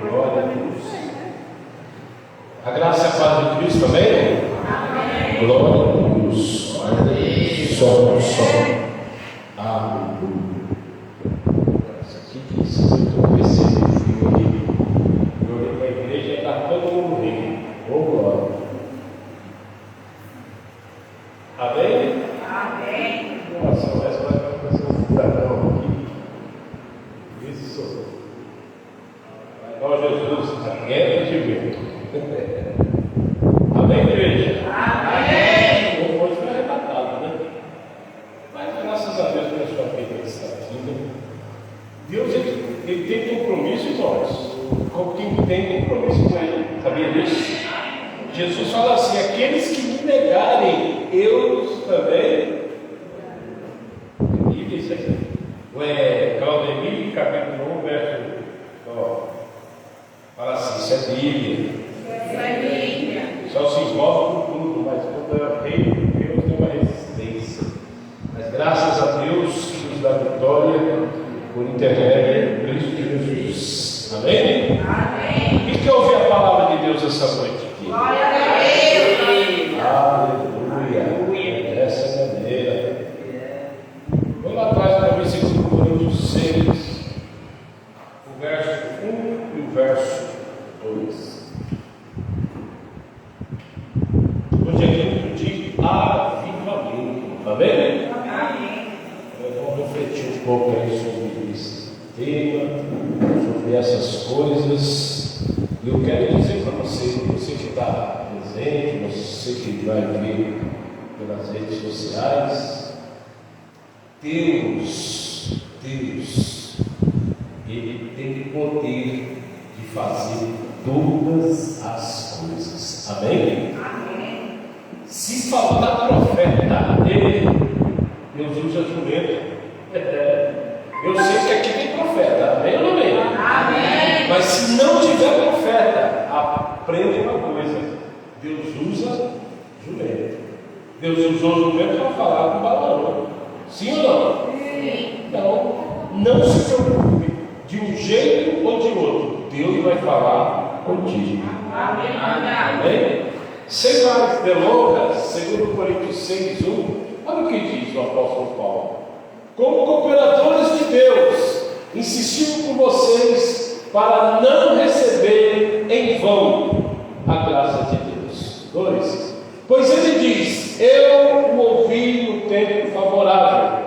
Glória a Deus. A graça e a paz de Cristo, amém? Amém. Glória a Deus. Som. Aleluia. Isso aqui precisa receber o fio aqui. Eu olhei para a igreja e está todo mundo rindo. Ô glória. Amém? Amém. Nossa, essa vai fazer um cidadão aqui. Isso. Ó Jesus, a guerra de vento. Amém, igreja? Amém. Hoje foi arrebatado, né? Mas graças a Deus pela sua vida que está aqui. Deus ele tem compromisso em nós. Como quem tem compromisso com ele. Sabia disso? Jesus fala assim: aqueles que me negarem, eu também. E diz aqui. Claudemir, capítulo 1, verso. Fala assim: isso é Bíblia. Só se envolve com tudo, mas quando é rei de Deus tem uma resistência. Mas graças a Deus que nos dá vitória por intermédio de Cristo Jesus. Amém? Amém. E que ouve a palavra de Deus essa noite aqui? Glória a Deus. Aleluia. Essa é a maneira. Vamos lá atrás para ver se Coríntios 6, o verso 1 e o verso 2. Hoje é tempo de avivamento. Amém? Amém. Vamos refletir um pouco aí sobre esse tema, sobre essas coisas. E eu quero dizer para você que está presente, você que vai ver pelas redes sociais, Deus, Ele tem o poder de fazer todas as coisas. Amém? Amém. Se faltar profeta dele, Deus usa jumento. Eu sei que aqui tem profeta. Amém ou não amém? Amém. Mas se não tiver profeta, aprenda uma coisa: Deus usa jumento. Deus usou jumento para falar com Balaão. Sim ou não? Sim. Então, não se preocupe. De um jeito ou de outro, Deus vai falar contigo. Amém. Amém? Sem mais delongas, 2 Coríntios 6, 1, olha o que diz o apóstolo Paulo: como cooperadores de Deus, insistimos com vocês para não receberem em vão a graça de Deus. 2. Pois ele diz: eu o ouvi no tempo favorável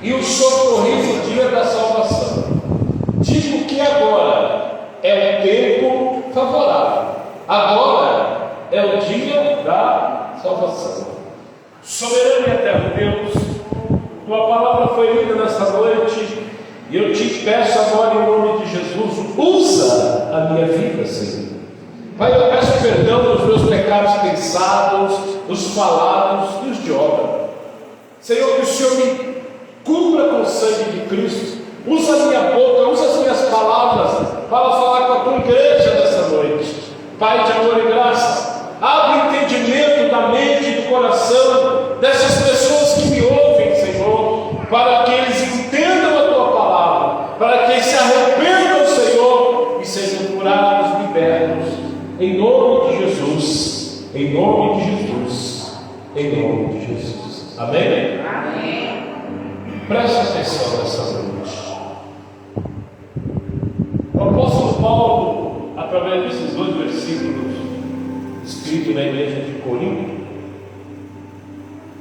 e o socorri no dia da salvação. Digo que agora é o tempo favorável, agora é o dia da salvação. Soberano e eterno Deus, tua palavra foi lida nesta noite e eu te peço agora, em nome de Jesus, usa a minha vida, Senhor. Pai, eu peço perdão dos meus pecados pensados, dos falados e dos de obra. Senhor, que o Senhor me cubra com o sangue de Cristo. Usa a minha boca, usa as minhas palavras para falar com a tua igreja nessa noite. Pai de amor e graça, abre o entendimento da mente e do coração dessas pessoas que me ouvem, Senhor, para que eles entendam a tua palavra, para que eles se arrependam, Senhor, e sejam curados, libertos, em nome de Jesus, em nome de Jesus, em nome de Jesus. Amém? Amém. Preste atenção nessa noite. O apóstolo Paulo, através desses 2 versículos escritos na igreja de Corinto,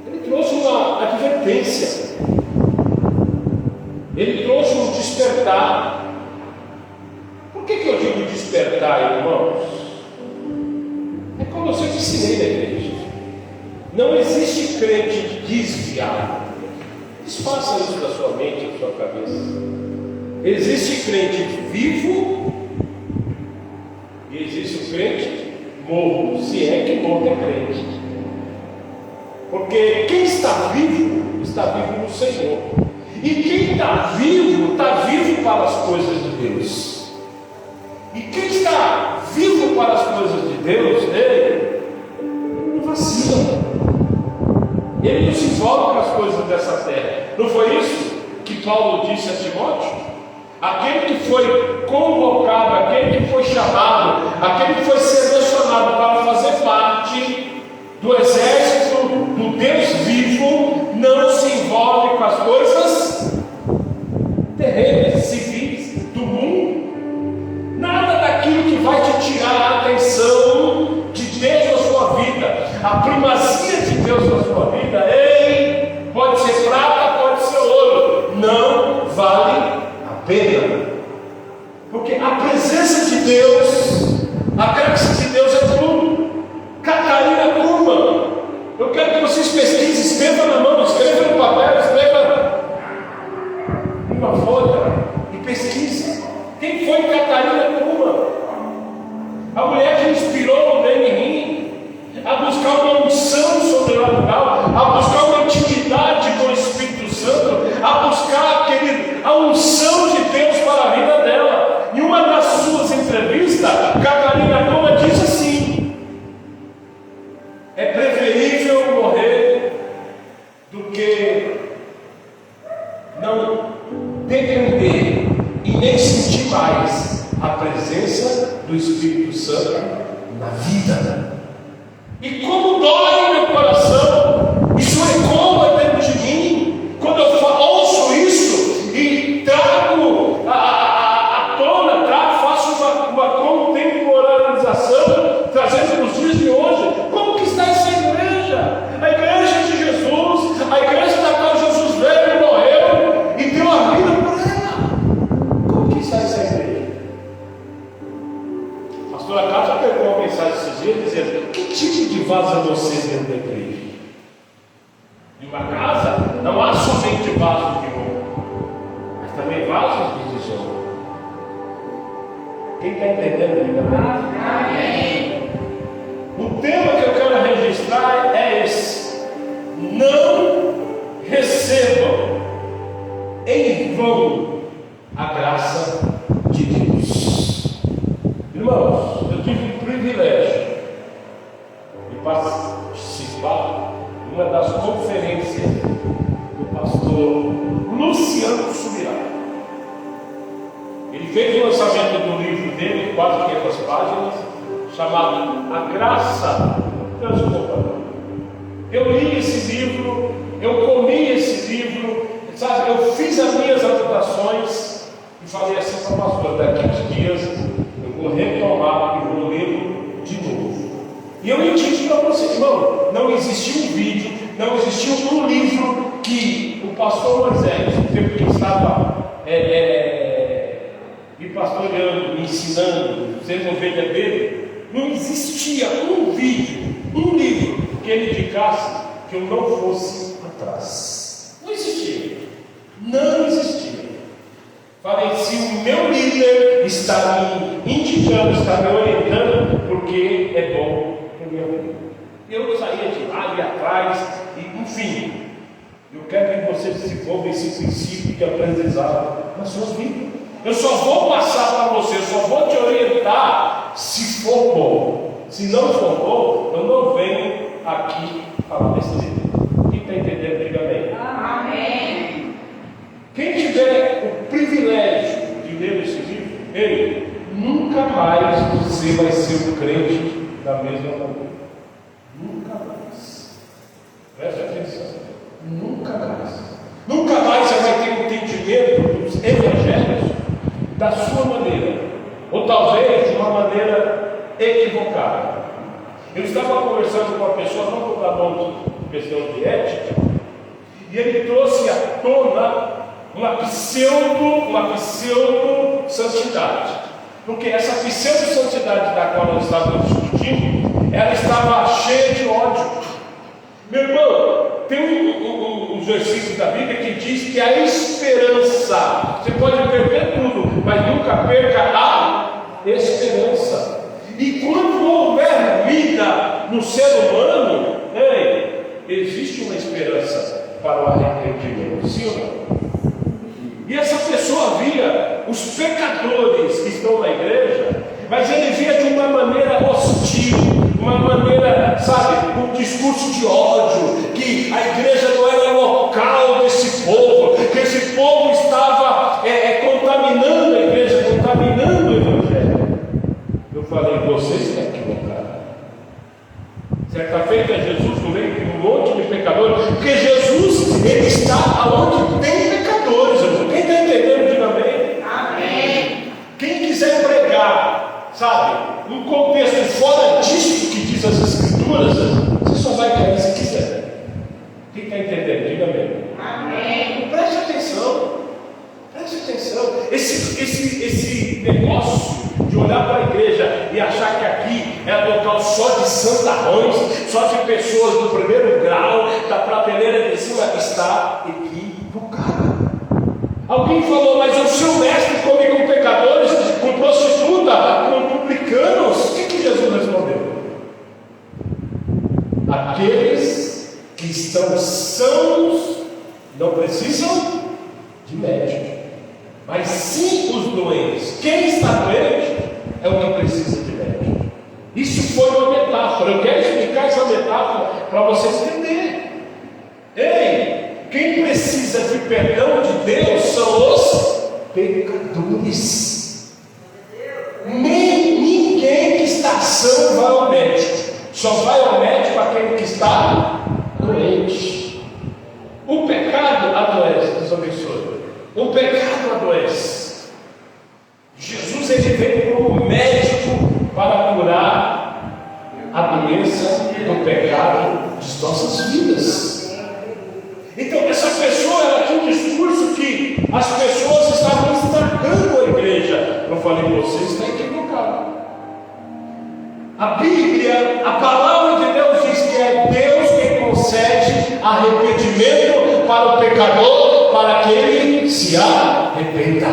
ele trouxe uma advertência, ele trouxe um despertar. Por que eu digo despertar, irmãos? É como eu sempre ensinei na igreja: não existe crente desviado. Desfaça isso da sua mente, da sua cabeça. Existe crente vivo e existe o crente morto, se é que morto é crente. Porque quem está vivo no Senhor. E quem está vivo para as coisas de Deus. E quem está vivo para as coisas de Deus, ele não vacila. Ele não se envolve com as coisas dessa terra. Não foi isso que Paulo disse a Timóteo? Aquele que foi convocado, aquele que foi foi chamado, aquele que foi selecionado para fazer parte do exército do Deus vivo, não se envolve com as coisas terrenas, civis, do mundo. Nada daquilo que vai te tirar a atenção de Deus na sua vida, a primazia de Deus na sua vida. Ei, pode ser prata, pode ser ouro, não vale a pena, porque a presença de Deus, a graça de Deus é tudo. Catarina Kurman, eu quero que vocês pesquisem, escreva na mão, escreva no papel, escreva uma folha e pesquise. Quem foi Catarina Kurman? A mulher que inspirou o Benihim a buscar uma unção sobrenatural, a buscar uma intimidade com o Espírito Santo, a buscar a unção de Deus para a vida dela. Em uma das suas entrevistas, Catarina Kurman diz assim: é preferível morrer do que não depender e nem sentir mais a presença do Espírito Santo na vida. E como dói meu coração, isso ecoa dentro de mim, quando eu ouço isso e trago à tona, faço uma contemporanização, trazendo para os dias de hoje. Como que está essa igreja? A igreja de Jesus, a igreja da qual Jesus veio e morreu e deu a vida por ela. Como que está essa igreja? A pastora Cátia pegou uma mensagem esses dias dizendo: que tipo de vaso é você dentro da igreja? Em uma casa não há somente vasos de ouro, mas também vasos de tesouro. Quem está entendendo? Diga amém. O tema que eu quero registrar é esse: não recebam em vão a graça de Deus. Irmãos, eu tive o privilégio de participar de uma das conferências do pastor Luciano Subirá. Ele fez o lançamento do livro dele, quase 500 páginas, chamado A Graça Transformadora. Eu li esse livro, eu comi esse livro, sabe? Eu fiz as minhas anotações e falei assim para o pastor: daqui uns dias eu vou retomar e vou lê-lo de novo. E eu disse para você, irmão, não existiu um vídeo, não existiu um livro que o pastor Moisés, o tempo que estava me pastoreando, me ensinando, sendo ovelha dele, não existia um vídeo, um livro que ele indicasse que eu não fosse atrás. Não existia. Não existia. Falei: se o meu líder está me indicando, está me orientando, porque é bom para minha vida. Eu saía de lá e atrás, e, enfim. Eu quero que você desenvolva esse princípio de aprendizado na sua vida. Eu só vou passar para você, só vou te orientar se for bom. Se não for bom, eu não venho aqui falar desse livro. Quem está entendendo, diga amém. Amém. Quem tiver o privilégio de ler esse livro, ele nunca mais você vai ser um crente da mesma maneira. Nunca mais. Preste atenção. Nunca mais. Nunca mais você vai ter um entendimento dos evangelhos da sua maneira, ou talvez de uma maneira equivocada. Eu estava conversando com uma pessoa, não por causa de questão de ética, e ele trouxe à tona uma pseudo-santidade. Porque essa pseudo-santidade da qual nós estávamos discutindo, ela estava cheia de ódio. Meu irmão, tem um versículo da Bíblia que diz que a esperança, você pode perder tudo, mas nunca perca a esperança. E quando houver vida no ser humano, existe uma esperança para o arrependimento, sim ou não? E essa pessoa via os pecadores que estão na igreja, mas ele via de uma maneira hostil, uma maneira, sabe, um discurso de ódio, que a igreja não era local desse povo, que esse povo estava contaminando a igreja, contaminando o evangelho. esse negócio de olhar para a igreja e achar que aqui é local só de santarrões, só de pessoas do primeiro grau, da prateleira de cima, está equivocado. Alguém falou, mas o seu mestre come com pecadores, com prostituta, com publicanos. O que Jesus respondeu? Aqueles que estão sãos não precisam de médico, mas sim os doentes. Quem está doente é o que precisa de médico. Isso foi uma metáfora. Eu quero explicar essa metáfora para vocês entenderem. Ei, quem precisa de perdão de Deus são os pecadores. Ninguém que está são vai ao médico. Só vai ao médico aquele que está doente. O pecado adoece. Deus abençoe. O pecado adoece. Jesus ele veio como médico para curar a doença do pecado de nossas vidas. Então essa pessoa ela tinha um discurso que as pessoas estavam estragando a igreja. Eu falei, você está equivocado. A Bíblia, a palavra de Deus diz que é Deus quem concede arrependimento para o pecador, para que ele se arrependa.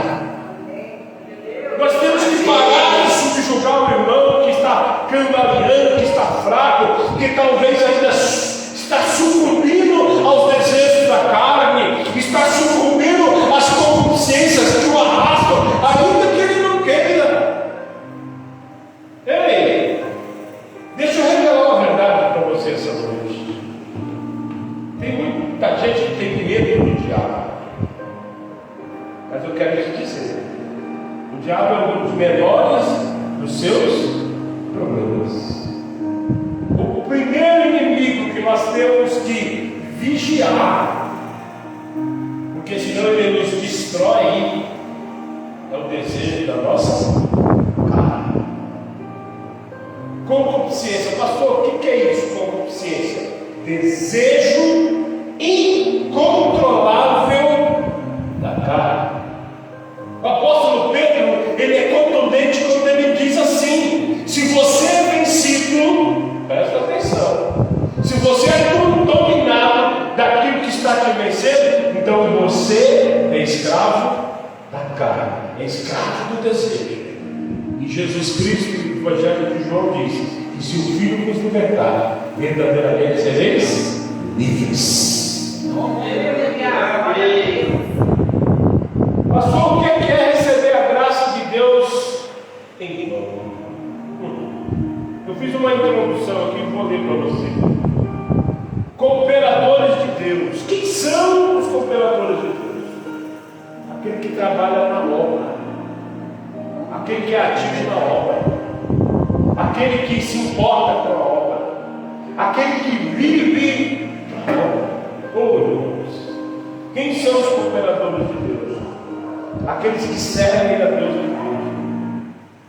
Nós temos que parar de subjugar o irmão que está cambaleando, que está fraco, que talvez ainda está sucumbindo aos desejos da carne, está sucumbindo às concupiscências que o arrastam, ainda que ele não queira. Ei, deixa eu revelar uma verdade para você essa noite. Tem muita gente que tem medo do diabo, mas eu quero te dizer, o diabo é um dos menores dos seus problemas. O primeiro inimigo que nós temos que vigiar, porque senão ele nos destrói, é o desejo da nossa carne. Concupiscência, pastor, o que é isso? Concupiscência, desejo incontrolável da carne. O apóstolo Pedro, ele é contundente quando ele diz assim: se você é vencido, presta atenção, se você é dominado daquilo que está te vencendo, então você é escravo da carne, é escravo do desejo. E Jesus Cristo, no Evangelho de João, diz que se o Filho nos libertar, verdadeiramente sereis livres. Pastor, o que é receber a graça de Deus em vão? Eu fiz uma introdução aqui, vou ler para você. Cooperadores de Deus. Quem são os cooperadores de Deus? Aquele que trabalha na obra, aquele que é ativo na obra, aquele que se importa com a obra, aquele que vive na obra. Oh, irmãos, quem são os cooperadores de Deus? Aqueles que servem a Deus de Deus.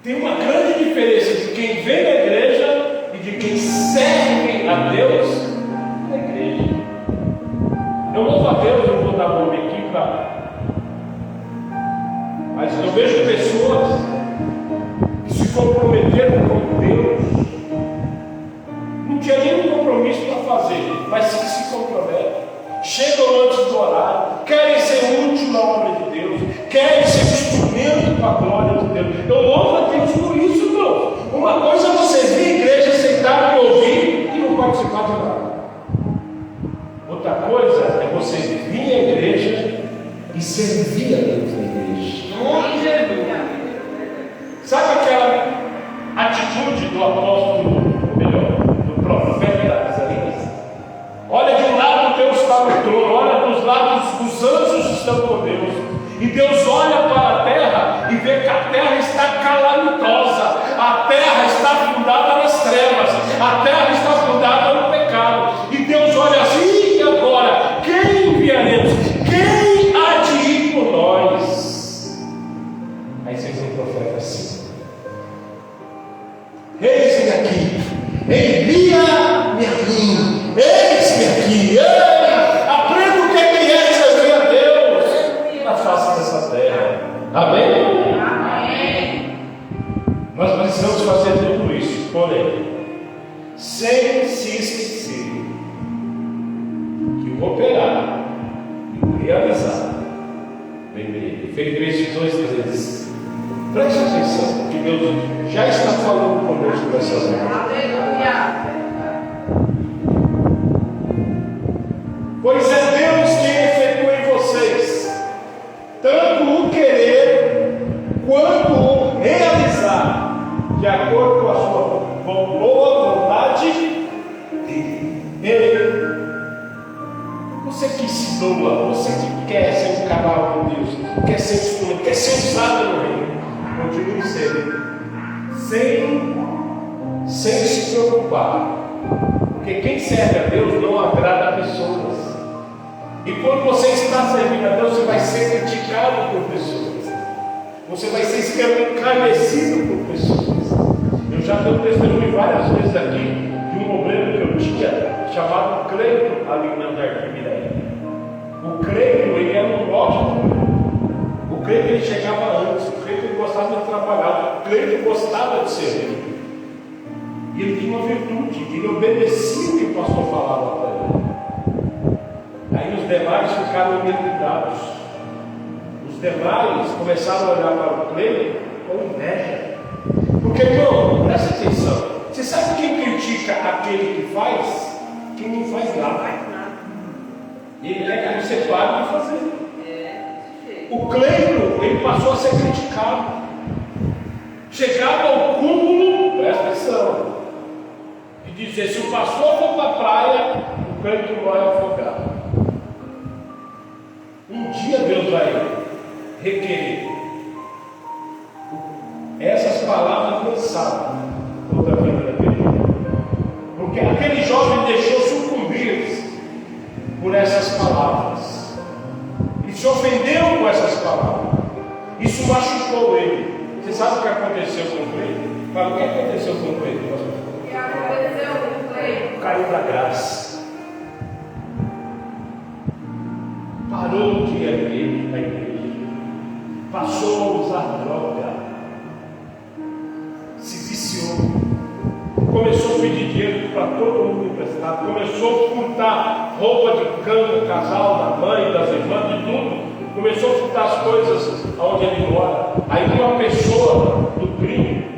Tem uma grande diferença de quem vem na igreja e de quem serve a Deus na igreja. Eu louvo a Deus, eu vou dar nome aqui mas eu vejo pessoas que se comprometeram com Deus, não tinha nenhum compromisso para fazer, mas se comprometem, chegam antes do horário, querem ser útil na obra de Deus, querem ser instrumento para a glória de Deus. Eu louvo a Deus por isso, irmão. Uma coisa é você vir à igreja, sentar e ouvir e não participar de nada. Outra coisa é você vir à igreja e servir a Deus na igreja. Sabe aquela atitude do apóstolo, ou melhor, do profeta Isaías? Olha, de um lado Deus está no trono, olha dos lados os anjos estão com Deus, e Deus olha para a terra e vê que a terra está calamitosa, a terra está fundada nas trevas, a terra está fundada no pecado, e Deus olha assim: e agora? Quem enviaremos? Quem há de ir por nós? Aí vocês vão profeta assim: eis-me aqui, envia-me a mim, eis-me aqui, aprenda o que é servir a Deus na face dessa terra. Amém? porém, sem se esquecer que o operar e o realizar vem dele. Filipenses 2:13. Preste atenção, que Deus já está falando conosco nessa noite. Aleluia! Pois é Deus quem efetua em vocês tanto o querer quanto o realizar, de acordo com a sua boa vontade dele. Você que se doa, você que quer ser um canal de Deus, quer ser instrumento, quer ser usado no reino, continue sendo, sem se preocupar, porque quem serve a Deus não agrada pessoas. E quando você está servindo a Deus, você vai ser criticado por pessoas, você vai ser escarnecido por pessoas. Eu já dei um testemunho várias vezes aqui de um obreiro que eu tinha, chamado Cleito, ali na Arquimireia. O Cleito, ele era um ótimo. O Cleito, ele chegava antes. O Cleito, ele gostava de trabalhar. O Cleito gostava de servir. E ele tinha uma virtude, ele obedecia o que o pastor falava para ele. Aí os demais ficaram amedrontados. Os demais começaram a olhar para o Cleito com inveja. Porque, irmão, presta atenção. Você sabe quem critica aquele que faz? Quem não faz nada. Ele quer que você pare de fazer. O Cleito, ele passou a ser criticado. Chegava ao cúmulo, presta atenção, e dizer: se o pastor for para a praia, o Cleito vai afogar. Um dia Deus vai requerer essas palavras lançadas toda a vida daquele jovem, porque aquele jovem deixou sucumbir por essas palavras, e se ofendeu com essas palavras. Isso machucou ele. Você sabe o que aconteceu com o Cleito? Fala, o que aconteceu com o Cleito? O que aconteceu com o Cleito? Caiu da graça, parou de ir na igreja, passou a usar droga, se viciou, começou a pedir dinheiro para todo mundo emprestado, começou a furtar roupa de cama, casal, da mãe, das irmãs, de tudo. Começou a furtar as coisas aonde ele mora. Aí uma pessoa do crime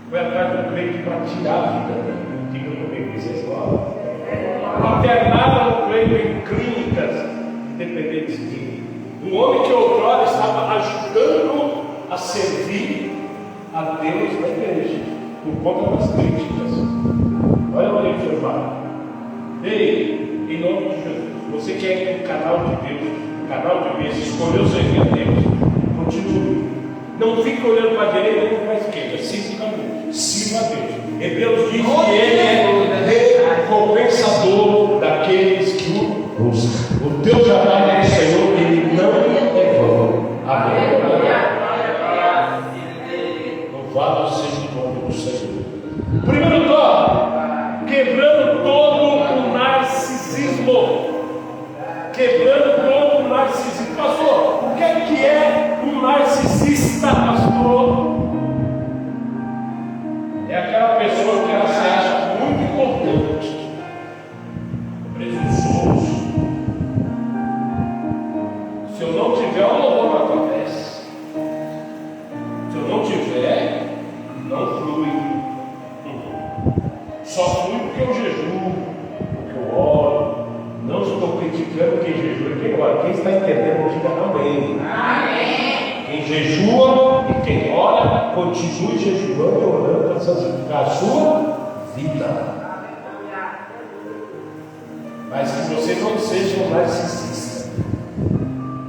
foi atrás do Cleito para tirar a vida dele. Diga comigo, vocês falam. Internaram o Cleito em clínicas dependentes dele. Um homem que outrora estava ajudando a servir a Deus na igreja, por conta das críticas. Olha onde ele foi parar. Ei, em nome de Jesus, você que é um canal de Deus, um canal de bênção, escolheu servir a Deus, continue. Não fique olhando para a direita nem para a esquerda, sirva a Deus, sirva a Deus. Hebreus diz que Ele é recompensador daqueles que o buscam. O teu trabalho do Senhor, ele não é vão. Amém. Louvado seja o nome do Senhor. Primeiro tópico, quebrando todo o narcisismo. Quebrando todo o narcisismo. Pastor, o que é um narcisista, pastor? É aquela pessoa que ela se acha muito importante, presunçoso. Se eu não tiver um louvor na tua peça, se eu não tiver, não flui. Só flui porque eu jejuo, porque eu oro. Não estou criticando quem jejua e quem ora. Quem está entendendo, diga amém. Amém. Quem jejua e quem ora, continue jejuando e orando para a sua vida. Mas que você não seja um narcisista.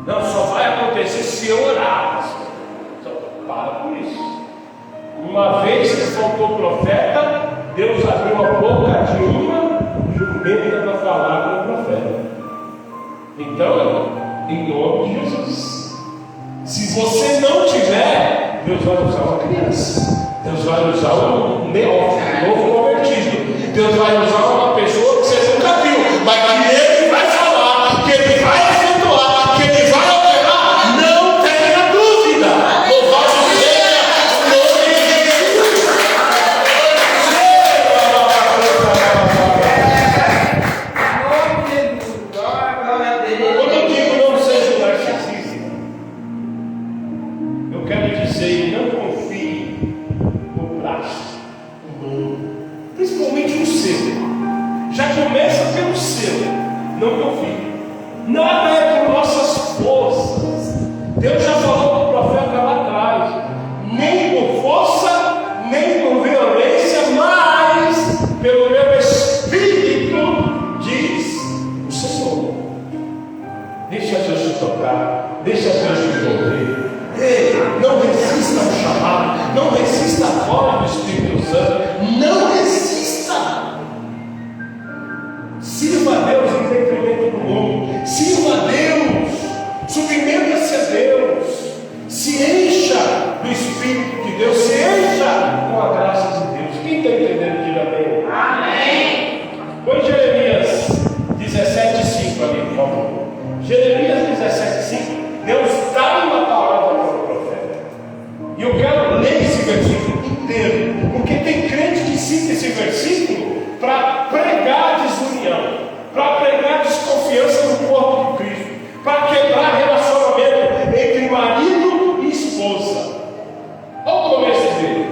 Não, só vai acontecer se eu orar. Só para com isso. Uma vez que faltou profeta, Deus abriu a boca de uma jumenta para falar com o profeta. Então, em nome de Jesus, se você não tiver, Deus vai usar uma criança, Deus vai usar um neófito, novo convertido, Deus vai usar uma pessoa que você nunca viu, mas que Ele vai falar, que Ele vai efetuar, que Ele vai operar, não tenha dúvida. Louvado seja o nome de Jesus. principalmente o seu. Já começa pelo seu, não confie. Nada é por nossas forças. Deus já falou para o profeta lá atrás: nem por força, nem por violência, mas pelo meu Espírito, diz o Senhor. Deixa Deus te tocar, deixa Deus te envolver. Ei, não resista ao chamado, não resista à voz do Espírito Santo, não resista. Sirva a Deus em detrimento do mundo, sirva a Deus, submeta-se a Deus, se encha do Espírito de Deus, se encha com a graça de Deus. Quem está entendendo, diga amém. Amém. Põe Jeremias 17,5 ali, por favor. Jeremias 17,5, Deus dá uma palavra para o profeta. E eu quero ler esse versículo inteiro, porque tem crente que cita esse versículo para pregar desunião, para pregar desconfiança no corpo de Cristo, para quebrar relacionamento entre marido e esposa. Olha o começo dele.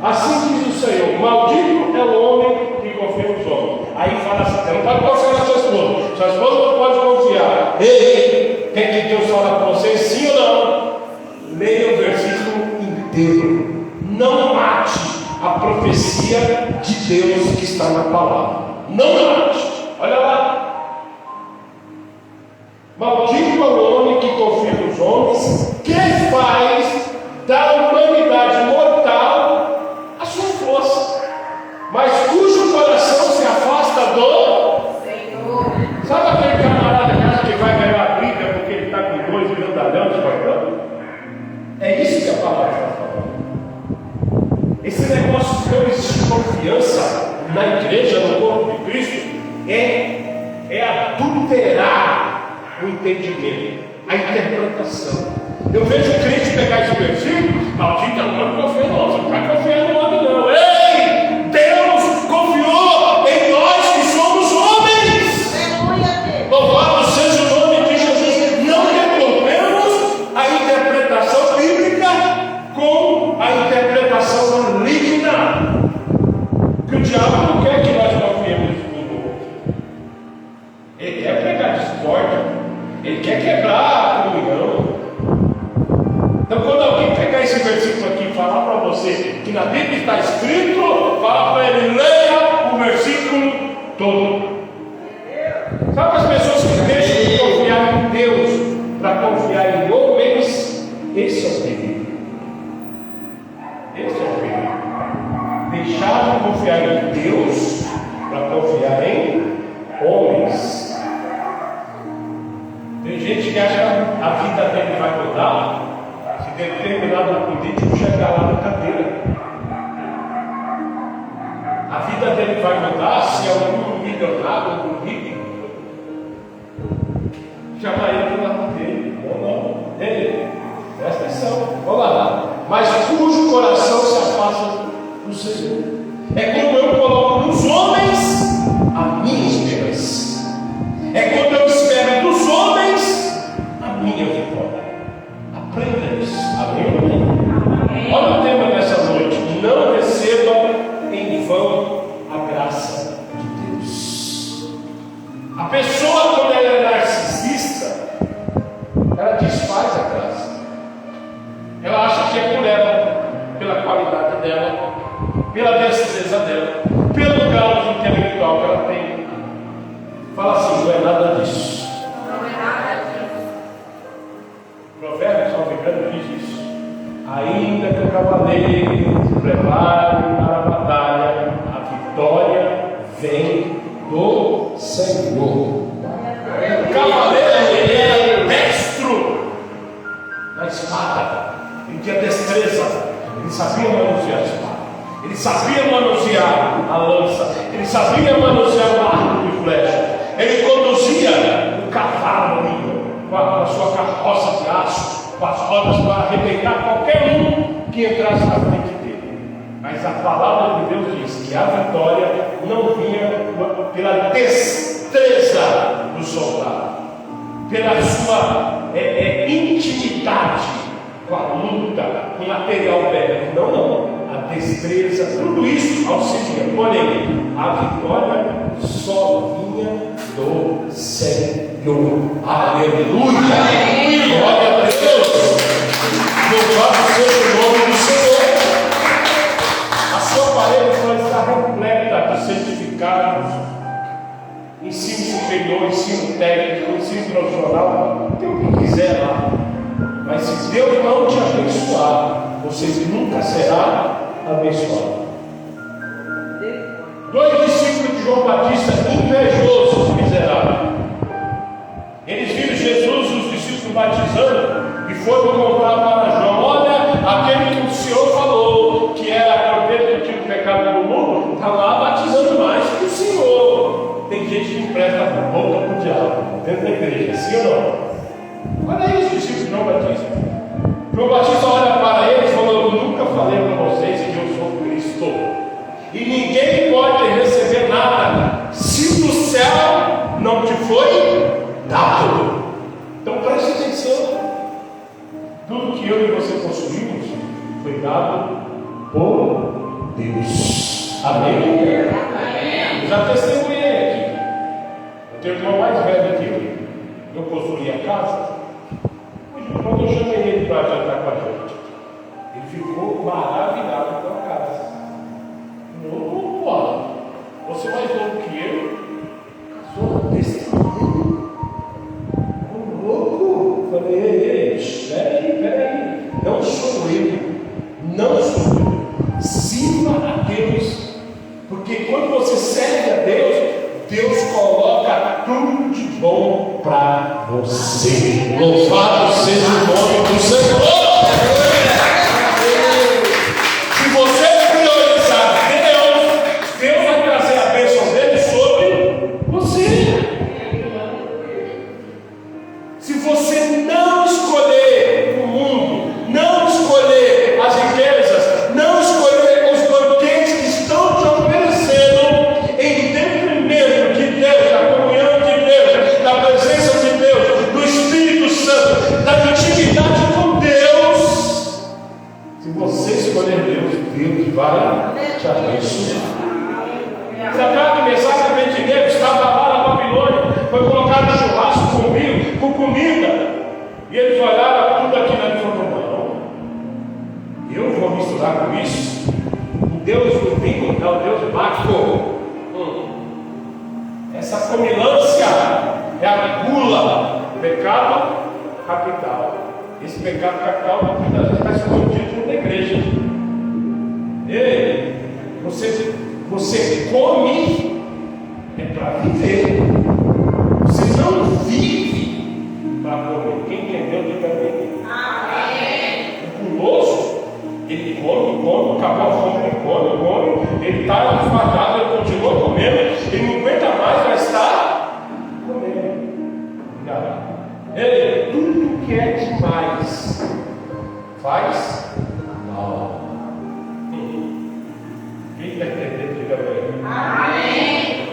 Assim diz o Senhor: maldito é o homem que confia nos homens. Aí fala assim: você não pode confiar na sua esposa, sua esposa não pode confiar. Ei, tem que Deus falar para vocês, sim ou não? Leia o versículo inteiro. Não mate a profecia de Deus que está na palavra. Não mate. Olha lá. Maldito é o homem que confia nos homens, que faz da humanidade mortal a sua força, mas cujo coração se afasta do Senhor. Sabe aquele camarada que vai ganhar a briga porque ele está com 2 grandalhões guardando? É isso que a palavra está falando. Esse negócio de não existir confiança na igreja, no corpo de Cristo, é adulterar o entendimento, a interpretação. Eu vejo o crente pegar esse versículo: maldito é o homem que confia no homem. Você não vai confiar no homem, não. Ei! Deus confiou em nós que somos homens. Louvado seja o nome de Jesus. Não recorremos a interpretação bíblica com a interpretação maligna, que o diabo não quer que nós confiemos no outro. Ele quer pregar discórdia, ele quer quebrar a comunhão. Então, quando alguém pegar esse versículo aqui e falar para você que na Bíblia está escrito, fala para ele: leia o versículo todo. Sabe as pessoas que deixam de confiar em Deus para confiar em homens? Esse é o perigo. Esse é o perigo. Deixar de confiar em Deus para confiar em homens. Tem gente que acha que a vida dele vai mudar se determinado político chegar lá na cadeira. A vida dele vai mudar se algum milionário, algum rico chamar ele para lá dele. Não. Ei, presta atenção. Vamos lá. Mas cujo coração se afasta do Senhor. É quando eu coloco nos homens a minha esperança. É quando eu espero dos homens a minha vitória. Aprenda isso. Amém? Olha o tema dessa noite: não receba em vão a graça de Deus. A pessoa, quando ela é narcisista, ela desfaz a graça. Ela acha que é por ela, pela qualidade dela, pela destreza dela, pelo grau de intelectual que ela tem. Fala assim: não é nada disso. Não é nada disso. Provérbios, salvo engano, diz isso. Ainda que o cavaleiro se prepare para a batalha, a vitória vem do Senhor. O cavaleiro, ele era destro na espada, ele tinha destreza, ele sabia manusear a espada, ele sabia manusear a lança, ele sabia manusear o arco de flecha, ele conduzia o cavalo ali com a sua carroça de aço, com as rodas para arrebentar qualquer um que entrasse na frente dele. Mas a palavra de Deus diz que a vitória não vinha pela destreza do soldado, pela sua intimidade com a luta, com o material bélico. Não. a destreza, tudo isso auxilia. Porém, a vitória só vinha do Senhor. Aleluia! Glória a Deus! Louvado seja o nome do Senhor. A sua parede vai estar repleta de certificados, ensino superior, ensino técnico, ensino profissional, tem o que quiser lá. Mas se Deus não te abençoar, você nunca será abençoado. 2 discípulos de João Batista, invejosos, miseráveis. Eles viram Jesus, os discípulos batizando, e foram contar para João: olha, aquele que o Senhor falou que era cordeiro que tinha o pecado do mundo, está lá batizando mais que o Senhor. Tem gente que empresta a boca para o diabo dentro da igreja, sim ou não? Olha aí os discípulos de João Batista. João Batista olha para eles e fala: eu nunca falei para vocês que eu sou Cristo, e ninguém pode receber nada se do céu não te foi dado. Então preste atenção. Tudo que eu e você possuímos foi dado por Deus. Amém? Amém. Eu já testemunhei aqui. Eu tenho um irmão mais velho que eu possuía a casa. Quando eu chamei ele para jantar com a gente, ele ficou maravilhado com a casa. Não pode. Você mais novo que eu, casou desse tamanho. Louco. Falei: ei, peraí. Não sou eu. Não sou eu. Sirva a Deus. Porque quando você serve a Deus, Deus coloca tudo de bom para você. Louvado seja o nome do Senhor. Se você priorizar Deus, Deus vai trazer a bênção dele sobre você. Se você não escolher o mundo, não escolher as riquezas, não escolher os banquetes que estão te oferecendo em detrimento de Deus, da comunhão de Deus, da presença de Deus, do Espírito Santo, da intimidade com Deus, se você escolher Deus, Deus vai te abençoar. Sadraque, Mesaque e Abednego estava lá na Babilônia, foi colocado no churrasco com comida, e eles olharam tudo aquilo e falaram: não, eu vou misturar com isso. O Deus do vinho é o Deus mágico. Essa comilância é a gula, pecado capital. Esse pecado capital muitas vezes está escondido dentro da igreja. Ei, você come é para viver. Você não vive para comer. Quem entendeu, diga amém. Amém. O guloso, ele come, acabou a fome, ele come, ele está enfadado, ele continua comendo, ele não aguenta mais, vai estar comendo. Ele, tudo que é demais faz mal. Quem está entendendo, diga amém. Amém.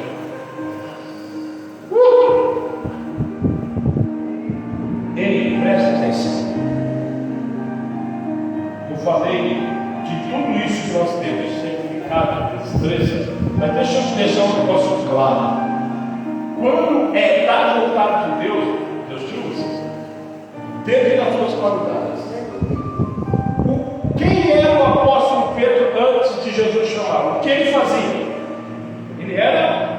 Ei, presta atenção. Eu falei de tudo isso que nós temos, certificado, destreza, mas deixa eu te deixar um negócio claro. Quando é da vontade de Deus, Deus te usa. Devido às suas qualidades. Quem era o apóstolo Pedro antes de Jesus chamá-lo? O que ele fazia? Ele era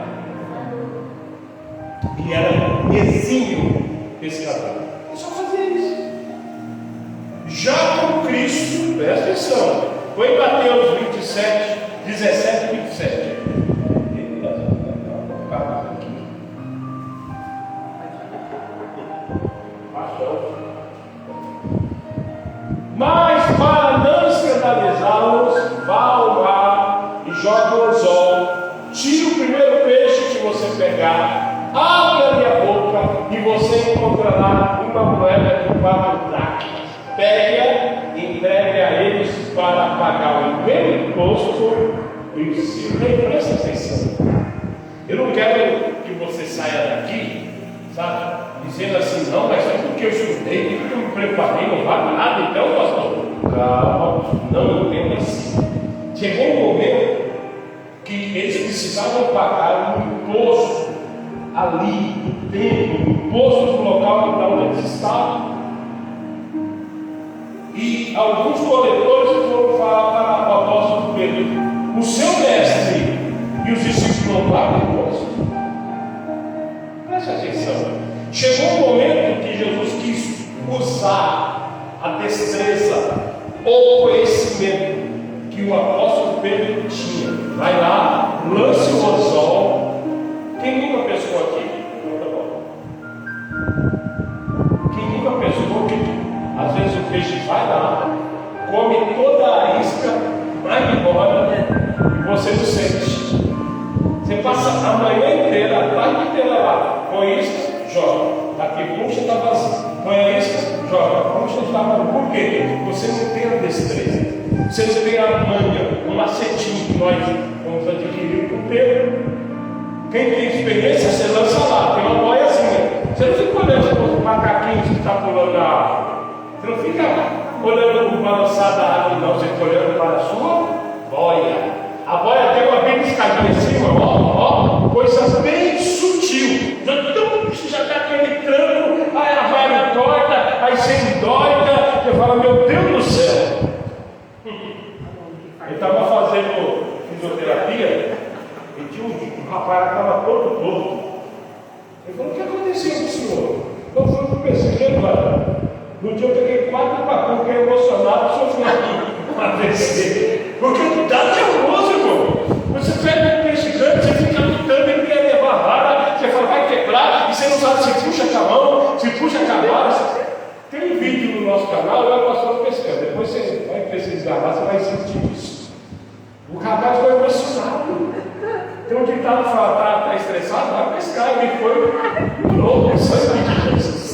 exímio pescador. Ele só fazia isso. Já com Cristo, presta atenção, foi em Mateus 27, 17 e 27. Mas para não escandalizá-los, vá ao mar e jogue o anzol. Tire o primeiro peixe que você pegar, abra-lhe a boca e você encontrará uma moeda de 4 dracmas. Pegue-a e entregue a eles para pagar o meu imposto e o seu. Presta atenção. Eu não quero que você saia daqui, sabe, dizendo assim: não, mas tudo que eu estudei, tudo que eu me preparei, não vale nada, então, pastor. Calma, não entenda assim. Chegou um momento que eles precisavam pagar um imposto ali, do templo, um imposto do local da onde eles estavam. E alguns coletores foram falar para o apóstolo Pedro: o seu mestre e os discípulos não pagam imposto? Preste atenção. Chegou um momento que Jesus quis usar a destreza ou conhecimento que o apóstolo Pedro tinha. Vai lá, lance o anzol. Quem nunca pescou aqui? Quem nunca pescou que às vezes o peixe vai lá, come toda a isca, vai embora e você não sente. Você passa a manhã inteira, a tarde inteira lá, põe isca, joga. Daqui a pouco está vazio. Põe a isca, joga. A concha está vazio. Por quê? Você não tem a destreza. Você não tem a manha, um macetinho que nós vamos adquirir com o Pedro. Quem tem experiência, você lança lá, tem uma boiazinha. Você não fica olhando para os macaquinhos que estão pulando na água. Você não fica olhando o balançar da água, não. Você fica olhando para a sua boia. A boia tem uma bem escadinha em cima, ó, coisa bem sutil. Já está aquele tranco, aí a vaina torta, aí você endoida, você fala: meu Deus do céu. Ele estava fazendo fisioterapia e tinha um rapaz que estava todo torto. Ele falou: o que aconteceu com o senhor? Eu fui para o pesqueiro, no dia eu peguei 4 papéis, fiquei emocionado, sofri uma AVC. Porque dá nervoso, irmão. Você pega um peixe grande, você fica lutando, ele quer levar a vara, você fala: vai quebrar, e você não sabe se puxa com a mão, se puxa com a vara. Tem um vídeo no nosso canal, eu pastor pescando. Depois você vai pesquisar lá, você vai sentir isso. O rapaz foi emocionado. Tem um ditado que fala: tá estressado, vai pescar. Ele foi louco, sangue de Jesus.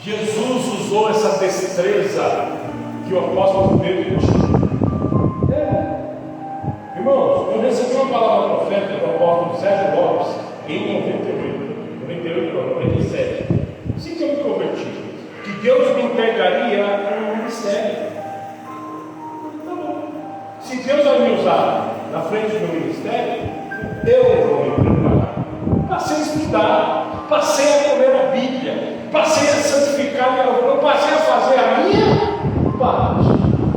Jesus usou essa destreza que o apóstolo Pedro tinha. Irmãos, eu recebi uma palavra profética do apóstolo Sérgio Lopes em 97. Assim que eu me converti, que Deus me entregaria um ministério. Tá bom. Se Deus vai me usar na frente do meu ministério, eu vou me preparar. Passei a estudar, passei a comer a Bíblia, passei a santificar minha vida, passei a fazer a minha parte.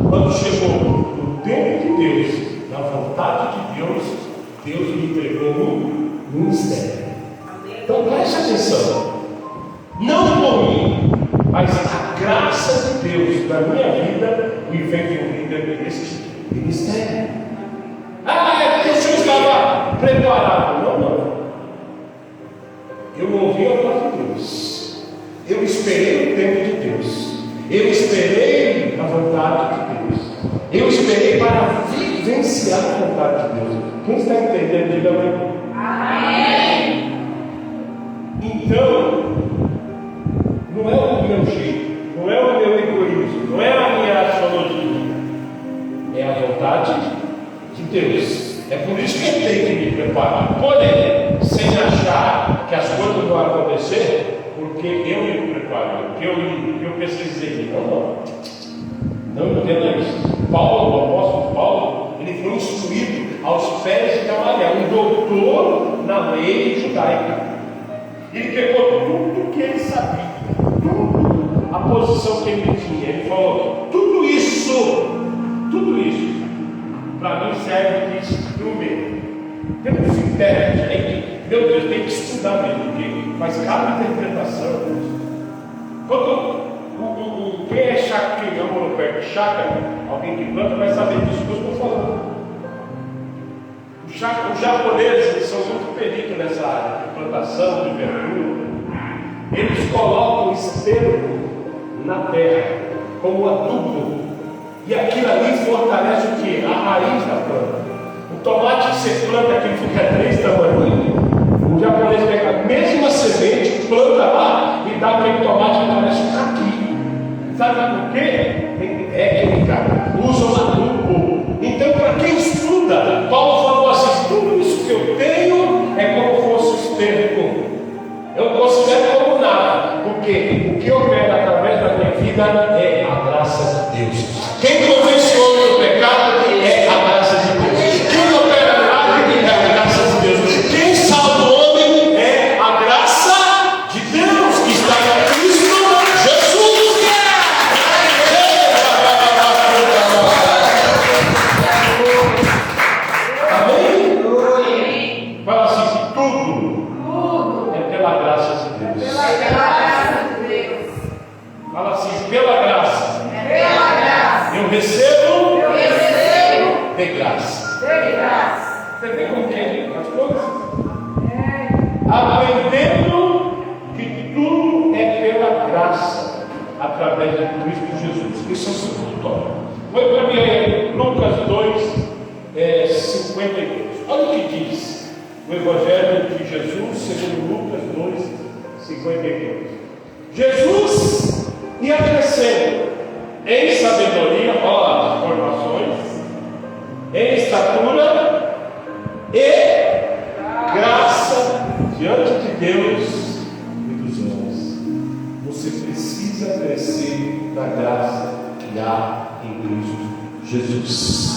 Quando chegou o tempo de Deus, na vontade de Deus, Deus me entregou um ministério. Então preste atenção. Não por mim, mas a graça de Deus na minha vida me fez um líder deste ministério. É porque o senhor estava preparado. Não. Eu ouvi a voz de Deus. Eu esperei o tempo de Deus. Eu esperei a vontade de Deus. Eu esperei para vivenciar a vontade de Deus. Quem está entendendo? Diga amém. Então, não é o meu jeito, não é o meu egoísmo, não é a minha astrologia, é a vontade de Deus. É por isso que eu tenho que me preparar. Porém, sem achar que as coisas vão acontecer porque eu me preparei, porque eu pesquisei. Não entenda isso. Paulo, o apóstolo Paulo, ele foi instruído aos pés de Gamaliel, um doutor na lei judaica. Ele pegou tudo que ele sabia, tudo a posição que ele tinha. Ele falou: tudo isso, para mim serve de instrumento. Temos intérprete aí, meu Deus, tem que estudar mesmo, porque faz cada interpretação. Quando quem é chácara, quem ama no pé de chácara, alguém que planta vai saber disso que eu estou falando. Os japoneses são muito peritos nessa área de plantação, de verdura. Eles colocam esterco na terra como adubo, e aquilo ali fortalece o que? A raiz da planta. O tomate que você planta aqui fica 3 tamanhos. O japonês pega a mesma semente, planta lá e dá para aquele tomate que parece um caqui. Sabe por quê? Técnica, usam adubo. Então, para quem estuda, Paulo falou assim: tudo isso que eu tenho é como fosse esterco. Eu considero como nada, porque o que opera através da minha vida vida é a graça de Deus. Quem convence o homem do pecado é a graça de Deus. Quem opera milagre é a graça de Deus. Quem salva o homem é a graça de Deus que está em Cristo Jesus. Amém? Fala assim, tudo é pela graça de Deus. Fala assim, pela graça. Eu recebo de graça. Você vê como que é as coisas? Aprendendo que tudo é pela graça, através de Cristo Jesus. Isso é o segundo tópico. Foi para mim aí, Lucas 2, 52. Olha o que diz o Evangelho de Jesus, segundo Lucas 2, 52. Jesus ia crescendo em sabedoria, ó, as formações, em estatura e graça diante de Deus e dos homens. Você precisa crescer na graça que há em Cristo Jesus.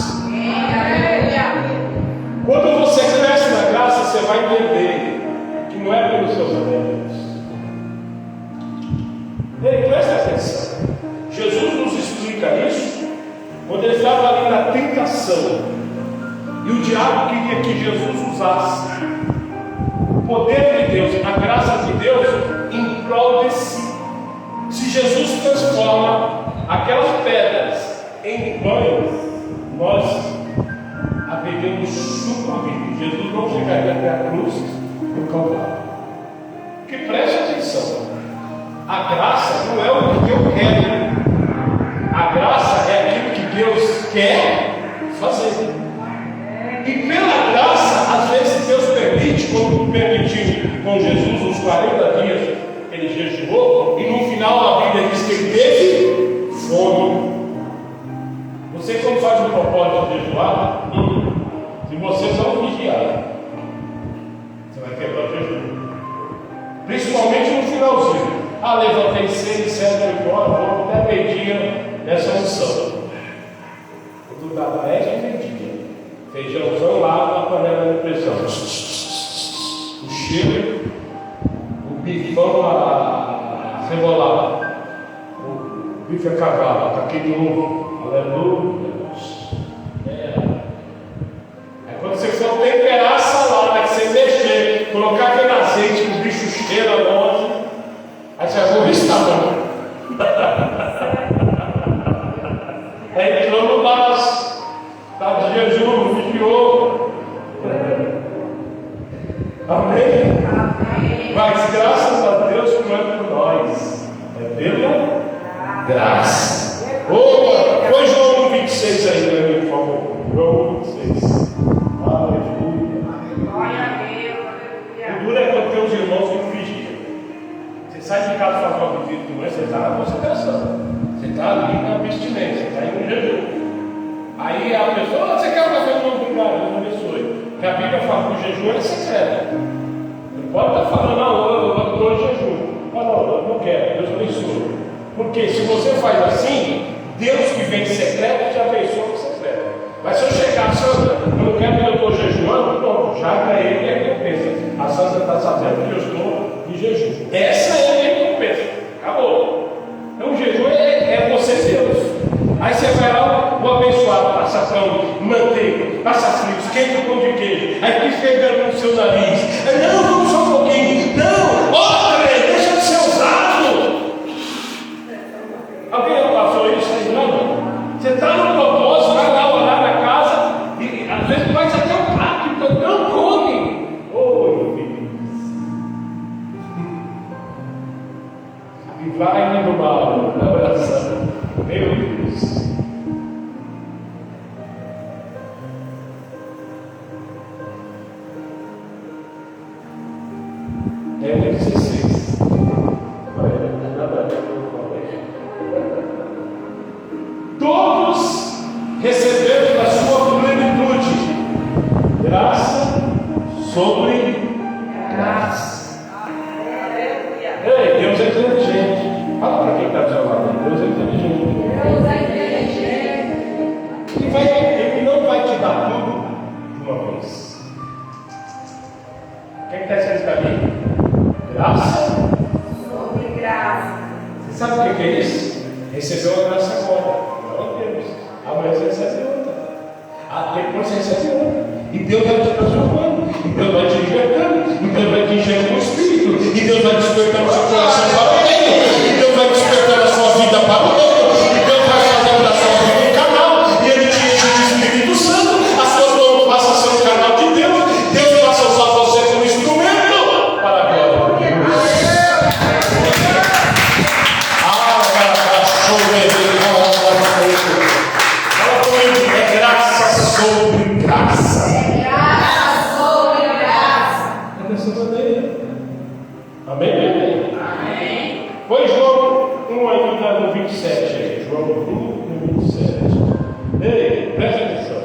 Quando você cresce na graça, você vai entender que não é pelos seus méritos. Ei, presta atenção. Jesus nos explica isso quando ele estava ali na tentação e o diabo queria que Jesus usasse o poder de Deus, a graça de Deus em prol de si. Se Jesus transforma aquelas pedras em pães, nós haveríamos sucumbido. Jesus não chegaria até a cruz do Calvário. Que preste atenção. A graça não é o que eu quero. A graça é aquilo que Deus quer fazer. E pela graça, às vezes Deus permite, como permitiu com Jesus uns 40 dias, ele jejuou, e no final a Bíblia diz que ele teve fome. Você quando faz um propósito de jejuar, se você não vigiar, você vai quebrar o jejum. Principalmente no finalzinho. Levantei 6, 7, 8 horas, vou até meio-dia nessa unção. Quando dá 10 de meio-dia, feijãozão lá na panela de pressão. O cheiro, o bifão a cebolada, o bife a cavalo, está aqui de novo. Aleluia. Aí quando você for temperar a salada, que você mexer, colocar aquele azeite que o bicho cheira longe. Aí você vai morrer, está bom. Aí entrou no vaso, está de jejum, vigiou. Amém? Mas graças a Deus que não é por nós, é pela graça. Opa, põe João 26 aí para mim, por favor. João 26. Aleluia. O duro é que eu tenho os irmãos que vigiam. Você sai de casa para fazer uma visita de manhã, você está na concentração. Você está ali na abstinência, está indo no jejum. Aí a pessoa, você quer um café com obrigado, Deus abençoe. Porque a Bíblia fala que o jejum é secreto. Você pode estar falando, não, eu estou em jejum. Não, eu não quero, Deus abençoe. Porque se você faz assim, Deus que vem de secreto te abençoa com secreto. Mas se eu chegar, Sandra, eu não quero que eu estou jejuando, pronto, já para ele é recompensa. A Sandra está sabendo que eu estou em jejum. Essa é a minha recompensa. Acabou. Então o jejum é você Deus. Aí você vai lá, o abençoado, passa pão, manteiga, passa fritos, quente pão de queijo. Aí fica pegando no seu nariz. Não, vamos só um pouquinho. Não, outra, deixa de ser usado. Alguém já passou isso aí, não? Você está no propósito, vai lá orar na casa e às vezes faz até um prato, então não come. Oh, meu Deus. E vai no mal, abraçando. Meu Deus. É 16. Todos receberam da sua plenitude graça sobre graça. Ei, Deus é inteligente. Fala para quem está do seu lado. Deus é Sabe o que é isso? Recebeu a graça agora. Glória a Deus. Amanhã você recebe outra. Depois você recebe outra. E Deus vai te transformando. E Deus vai te libertando. E Deus vai te enchendo com o Espírito. E Deus vai despertando o seu coração para o reino. E Deus vai despertando a sua vida para o reino. E Deus vai fazendo da sua vida um canal. E Ele te enche de Espírito Santo. A sua mão passa a ser um canal de Deus. Deus passa a usar você como instrumento para a glória de Deus. É graça sobre graça. É graça sobre graça. É dessa maneira. Amém? Amém. Pois João 1 ainda no 27 aí. João 1 no 27. Ei, presta atenção.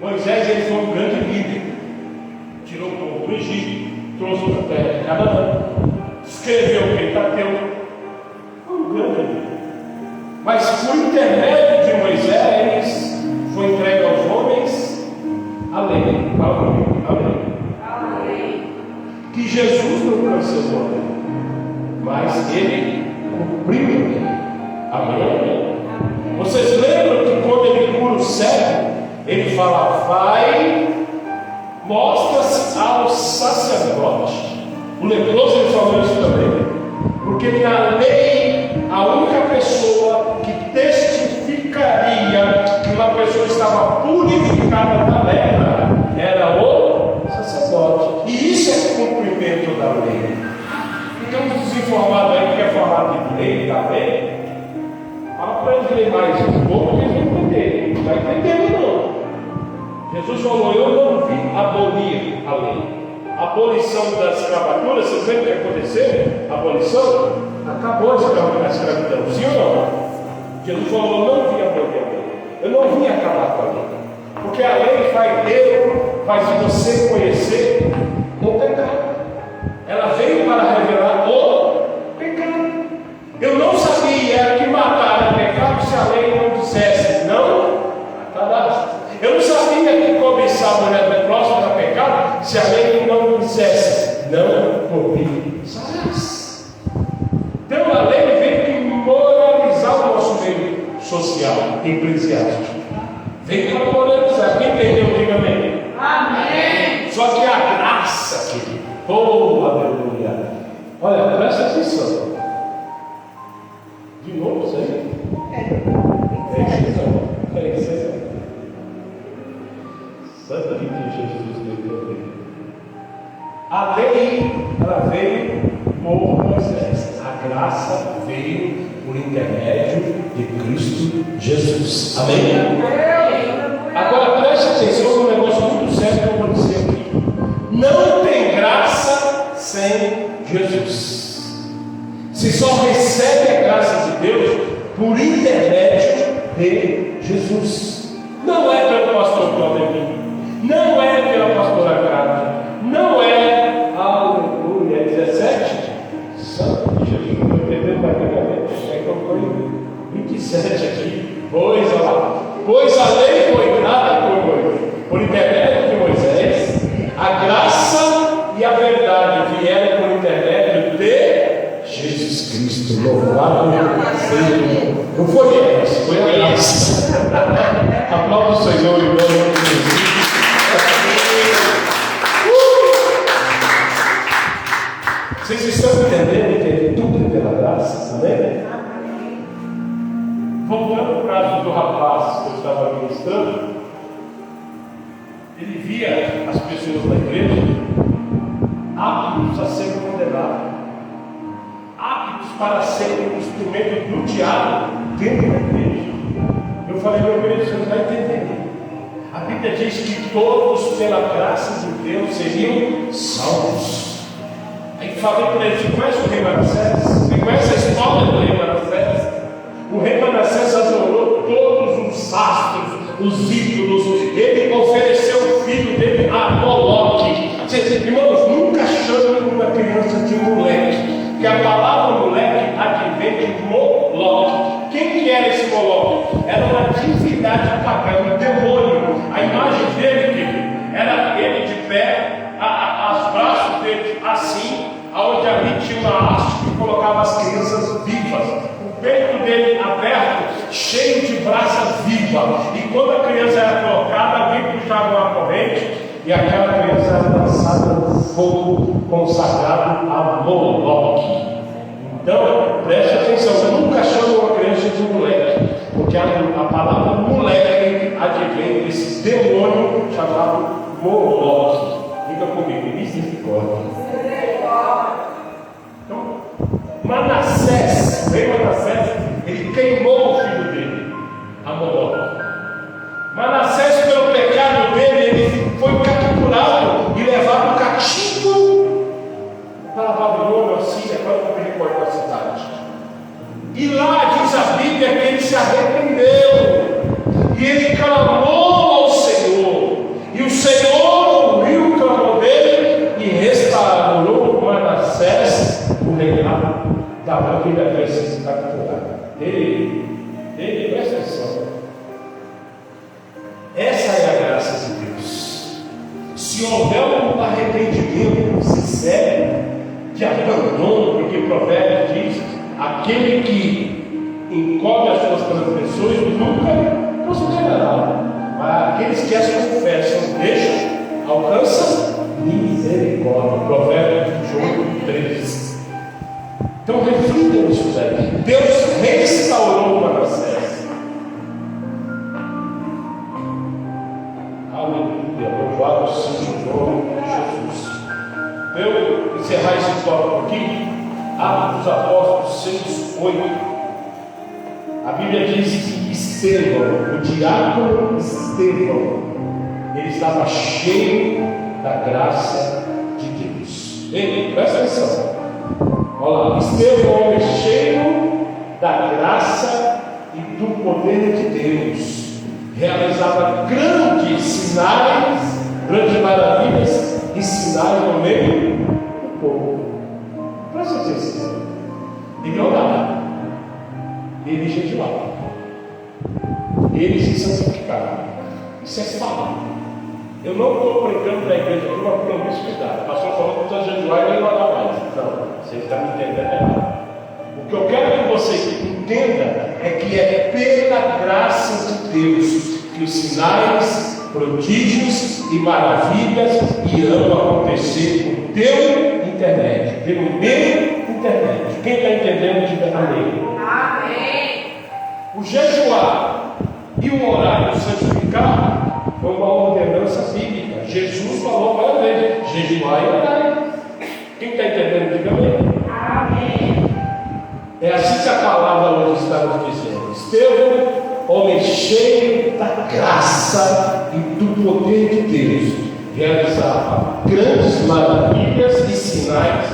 Moisés, ele foi um grande líder. Tirou o povo do Egito, trouxe para a terra de Canaã, escreveu o Pentateuco. Foi um grande líder. Mas por intermédio de Moisés, foi entregue aos homens a lei. A lei. Que Jesus não cancelou a lei, mas ele cumpriu a lei. Amém? Vocês lembram que quando ele cura o cego, ele fala: vai, mostra-se ao sacerdote. O leproso, ele falou isso também, porque na lei a única pessoa que testificaria que uma pessoa estava purificada da lepra era o sacerdote. E isso é cumprimento da lei. Então, os desinformados aí que quer falar de lei também, fala para eles lerem mais um pouco, eles vão entender. Não vai entender, não. Jesus falou: eu não vim abolir a lei. A abolição da escravatura, vocês lembram o que aconteceu? A abolição? Acabou a escravidão, sim ou não? Jesus falou: eu não vim abolir a lei. Eu não vim acabar com a lei. Porque a lei faz você conhecer o pecado. Ela veio para revelar o pecado. Eu não sabia que matar é pecado se a lei não dissesse não matarás. Eu não sabia que cobiçar a mulher do próximo era pecado se a lei não dissesse não cobiçarás. Então a lei veio moralizar o nosso meio social, eclesiástico. Veio para moralizar. Quem entendeu, diga amém. Amém. Só que a graça, querido, oh aleluia. Olha, presta atenção. De novo isso aí? É isso aí. Santa vida de Jesus deu. A lei, ela veio por Moisés. A graça veio por intermédio de Cristo Jesus. Amém? Agora preste atenção num negócio muito sério que eu vou dizer aqui. Não tem graça sem Jesus. Se só recebe a graça de Deus por intermédio de Jesus. Não é pelo pastor Claudemir, não é pela pastora Grávida, não é, aleluia, 17. Santo de Jesus, não estou entendendo mais é que eu fui 27 aqui. Pois a lei foi dada por intermédio de Moisés, a graça e a verdade vieram por intermédio de Jesus Cristo. Louvado seja. Não foi elas, foi a graça. Aplauda o Senhor em nome de Jesus. Vocês estão entendendo que tudo é pela graça? Amém? Voltando para o caso do rapaz que eu estava ministrando, ele via as pessoas na igreja aptos a serem condenados, aptos para serem um instrumento do diabo dentro da igreja. Eu falei: meu querido, você não vai entender. A Bíblia diz que todos, pela graça de Deus, seriam salvos. Aí falei para ele: você conhece o rei Manassés? Você conhece a história do rei Manassés? O rei Manassés adorou todos os astros, os ídolos. Ele ofereceu o filho dele a Moloque. Irmãos, nunca chame uma criança de moleque, porque a palavra moleque advém de Moloque. Quem que era esse Moloque? Era uma divindade pagã, um demônio. A imagem dele, era ele de pé, os braços dele assim, aonde ali tinha uma haste que colocava as crianças vivas. peito dele aberto, cheio de brasa viva. E quando a criança era colocada, alguém puxava uma corrente e aquela criança era lançada no fogo consagrado a Moloque. Então, preste atenção, nunca chame uma criança de moleque, porque a palavra moleque advém desse demônio chamado Moloque. Fica comigo, misericórdia. Então, Manassés, ele queimou o filho dele, a Moloque. Manassés, pelo pecado dele, ele foi capturado e levado cativo para a Babilônia, Síria, para não me recordo da cidade. E lá diz a Bíblia que ele se arrependeu e ele clamou ao Senhor, e o Senhor ouviu o clamor dele e restaurou Manassés, o reinado da família que havia sido capturada. Ele, presta atenção. Essa é a graça de Deus. Se houver um arrependimento sincero, de abandono, porque o provérbio diz: aquele que encobre as suas transgressões nunca prosperará, mas aqueles que as confessam, deixam, alcançam misericórdia. Provérbio de João 13. Então reflitam isso daí. Deus restaurou Manassés. Aleluia, louvado seja o nome de Jesus. Eu encerrar esse tópico aqui, Atos dos Apóstolos 6, 8. A Bíblia diz que Estevão, o diácono Estevão, ele estava cheio da graça de Deus. Ei, presta atenção. Olha lá, Estevão, homem cheio da graça e do poder de Deus, realizava grandes sinais, grandes maravilhas e sinais no meio do povo. Presta atenção. Ele orava, ele jejuava, ele se santificava. Isso é falar. Eu não estou pregando na igreja aqui uma promiscuidade. O pastor falou que precisa jejuar e nem orar mais. Não, você está me entendendo errado. O que eu quero que você entenda é que é pela graça de Deus que os sinais, prodígios e maravilhas irão acontecer por teu internet, pelo meu internet. Quem está entendendo, diga amém. Amém. O jejuar e o orar e o santificar foi uma ordenança bíblica. Jesus falou para ele: jejuar e orar. Quem está entendendo, diga amém. Amém. É assim que a palavra hoje está nos dizendo. Estevão, homem cheio da graça e do poder de Deus, realizava grandes maravilhas e sinais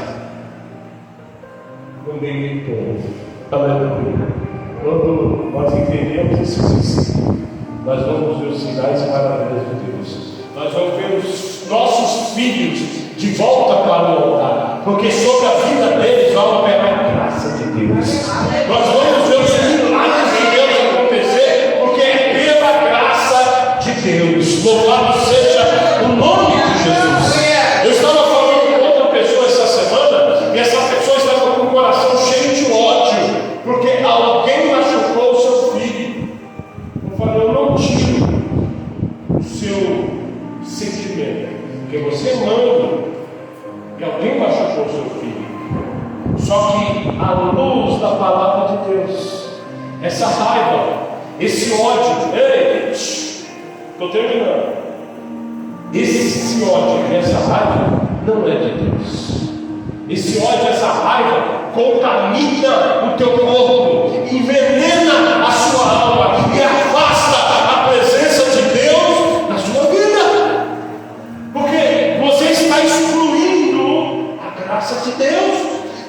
no meio do povo. Aleluia. Quando nós entendemos esse princípio, nós vamos ver os sinais e maravilhas de Deus. Nós vamos ver os nossos filhos de volta para o altar, porque sobre a vida deles vai operar a graça de Deus. Nós vamos ver os milagres de Deus acontecer, porque é pela graça de Deus. Louvado seja o nome de Jesus. Eu estava falando com outra pessoa essa semana, e essa pessoa estava com o coração cheio de ódio, porque alguém machucou o seu filho. Eu falei: eu não tiro o seu sentimento, porque você manda que alguém machucou o seu filho. Só que à luz da palavra de Deus, essa raiva, esse ódio, estou terminando. Esse ódio e essa raiva não é de Deus. Esse ódio, essa raiva contamina o teu corpo, envenena a sua alma e afasta a presença de Deus na sua vida, porque você está excluindo a graça de Deus,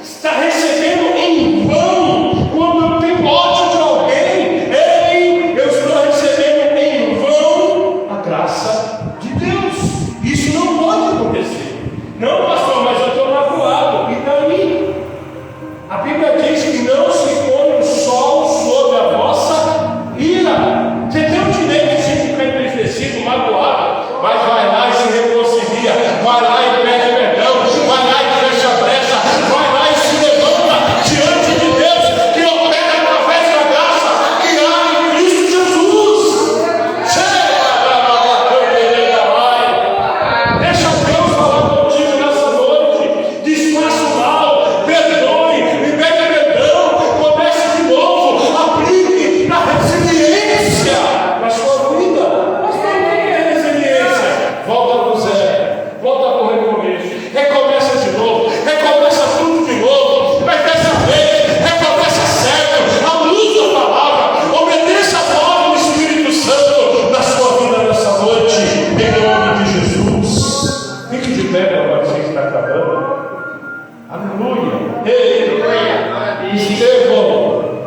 está recebendo em vão. Quando eu tenho ódio de alguém, eu estou recebendo em vão a graça de Deus. Isso não pode acontecer. Não, pastor, mas eu estou magoado. E daí? A Bíblia diz que não se põe o sol sobre a vossa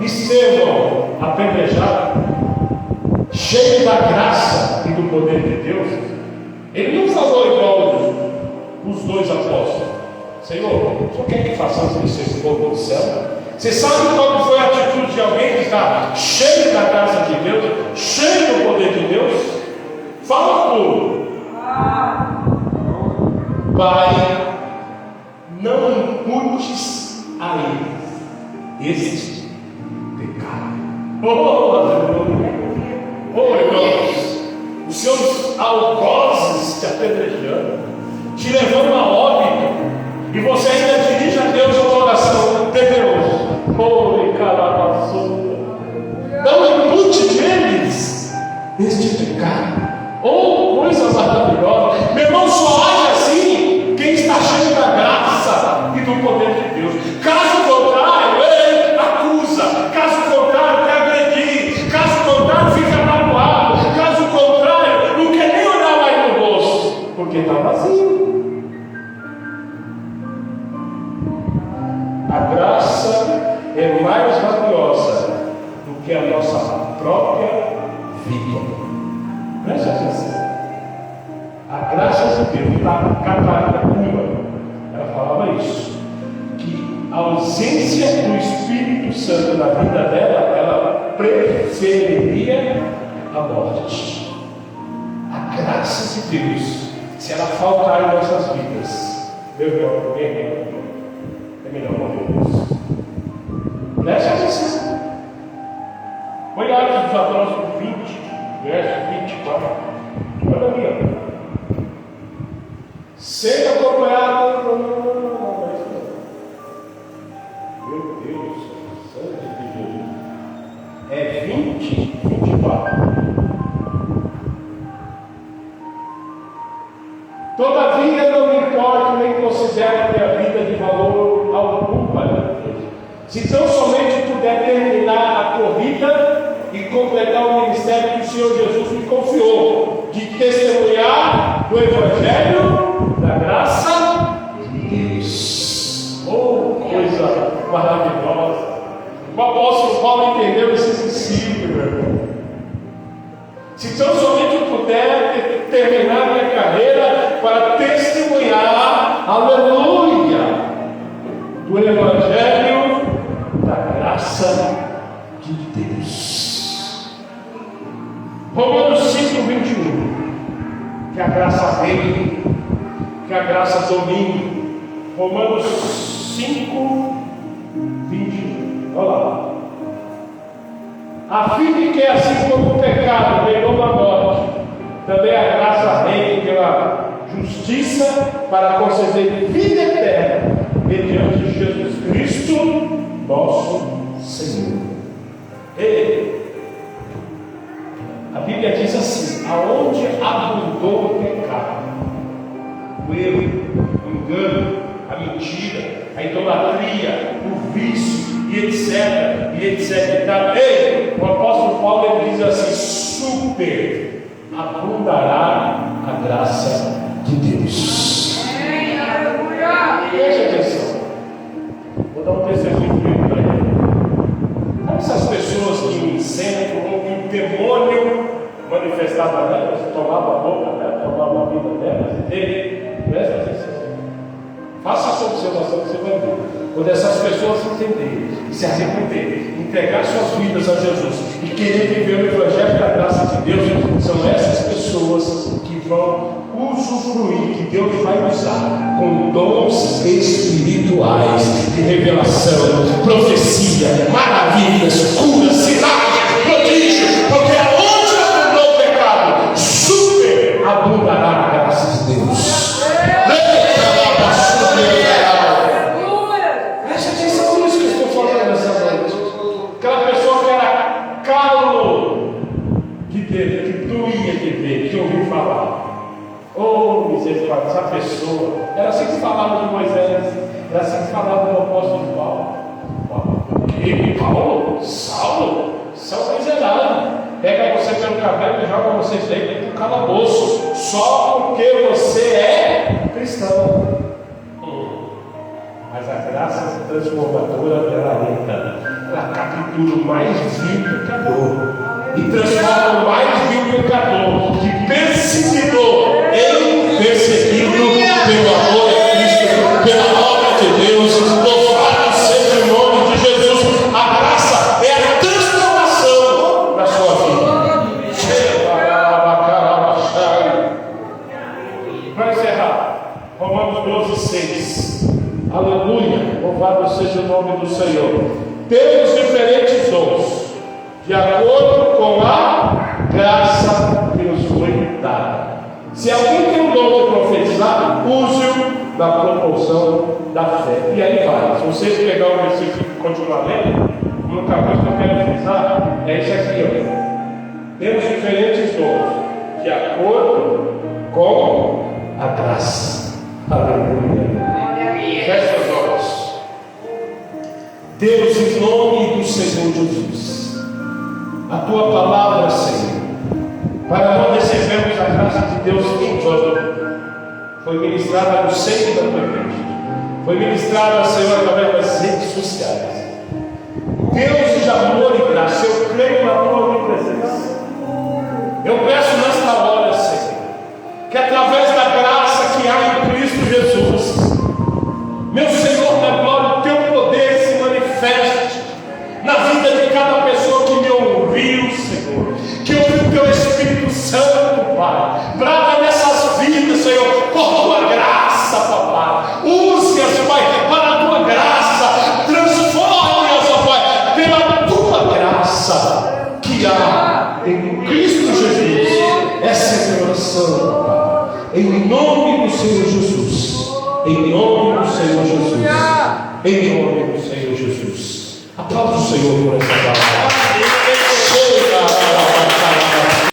Estevão apedrejado, cheio da graça e do poder de Deus, ele não falou igual os dois apóstolos: Senhor, o Senhor quer que façamos isso esse povo do céu? Você sabe qual foi a atitude de alguém que está cheio da graça de Deus, cheio do poder de Deus? Fala tudo. Pai, não imputes a eles este pecado. Irmãos, os seus algozes te apedrejando, te levando a óbito, e você ainda dirige a Deus uma oração temerosa. Não impute neles este pecado. Coisa maravilhosa. Meu irmão, só age assim quem está cheio da graça e do poder de Deus. Caso contrário, ele acusa. Caso contrário, quer agredir. Caso contrário, fica magoado. Caso contrário, não quer nem olhar mais no rosto, porque está vazio. A graça é mais valiosa do que a nossa própria vida. Presta atenção. A graça de Deus, da Catarina Kuma, ela falava isso, que a ausência do Espírito Santo na vida dela, ela preferiria a morte. A graça de Deus, se ela faltar em nossas vidas, meu irmão, é melhor morrermos. Preste atenção. Olha lá Atos dos Apóstolos 20, verso 24. Olha ali, ó. Sendo acompanhado. Meu Deus, santo de Jesus. É 24. Todavia não me importo nem considero a minha vida de valor algum para Deus, se tão somente puder terminar a corrida e completar o ministério que o Senhor Jesus me confiou, de testemunhar do Evangelho da graça de Deus. Coisa maravilhosa! O apóstolo Paulo entendeu esse princípio, meu irmão. Se tão somente puder terminar minha carreira para testemunhar, aleluia, do Evangelho da graça de Deus. Romanos 5:21. Que a graça reine, que a graça domine. Romanos 5:21. Olha lá. A fim de que, assim como o pecado reinou na morte, também a graça reine pela justiça para conceder vida eterna mediante Jesus Cristo, nosso Senhor. A Bíblia diz assim: aonde abundou o pecado, o erro, o engano, a mentira, a idolatria, o vício, e etc, e etc. O apóstolo Paulo ele diz assim: super abundará a graça de Deus. Preste atenção. Vou dar um testemunho para ele. Sabe essas pessoas que encenam como que o demônio manifestava nelas, tomava a boca delas, tomava a vida delas? Preste atenção. Faça essa observação que você vai ver. Quando essas pessoas entenderem, se arrependerem, entregar suas vidas a Jesus e querer viver o Evangelho da graça de Deus, são essas pessoas que vão usufruir, que Deus vai usar com dons espirituais de revelação, profecia, maravilhas, curas, sinais, prodígios, porque aonde abundou o pecado, super abundará a graça de Deus. Preste atenção nisso que eu estou falando nessa noite. Aquela pessoa que era calo de Deus, que doía de ver, que ouviu falar. Misericórdia, essa pessoa. Era assim que falava de Moisés, era assim que falava do apóstolo Paulo. Que Paulo? Saulo miserável. Pega você pelo cabelo e joga você dentro do calabouço, só porque você é cristão. Mas a graça transformadora dela ainda. captura o mais vil pecador e transforma o mais vil pecador de perseguidor em perseguido pelo amor de Cristo, pela obra de Deus. Louvado seja o nome de Jesus. A graça é a transformação da sua vida. Para encerrar, Romanos 12:6. Aleluia, louvado seja o nome do Senhor. Temos diferentes dons, de acordo com a graça que nos foi dada. Se alguém tem o dom de profetizar, use-o na proporção da fé. E aí vai. Se vocês pegar o versículo e continuar lendo, uma coisa que eu quero frisar é isso aqui, ó. Temos diferentes dons, de acordo com a graça. Aleluia. Feche os olhos. Deus, em nome do Senhor Jesus, a tua palavra, Senhor, para nós recebermos a graça de Deus em todo, foi ministrada no seio da tua igreja, foi ministrada, Senhor, através das redes sociais. Deus de amor e graça, eu creio na tua presença. Eu peço nesta hora, Senhor, que através da graça que há em Cristo Jesus, meu Senhor da glória, o teu poder se manifeste na vida de cada pessoa que me ouviu, Senhor, que ouviu o teu Espírito Santo, Pai. Brava nessas vidas, Senhor, por tua graça, Papai. Use-as, Pai, para a tua graça. Transforme-as, ó Pai, pela tua graça que há em Cristo Jesus. Essa é a oração, Pai. Em nome do Senhor Jesus. Em nome do Senhor Jesus. Em nome do Senhor Jesus. Aplauda o Senhor por essa palavra.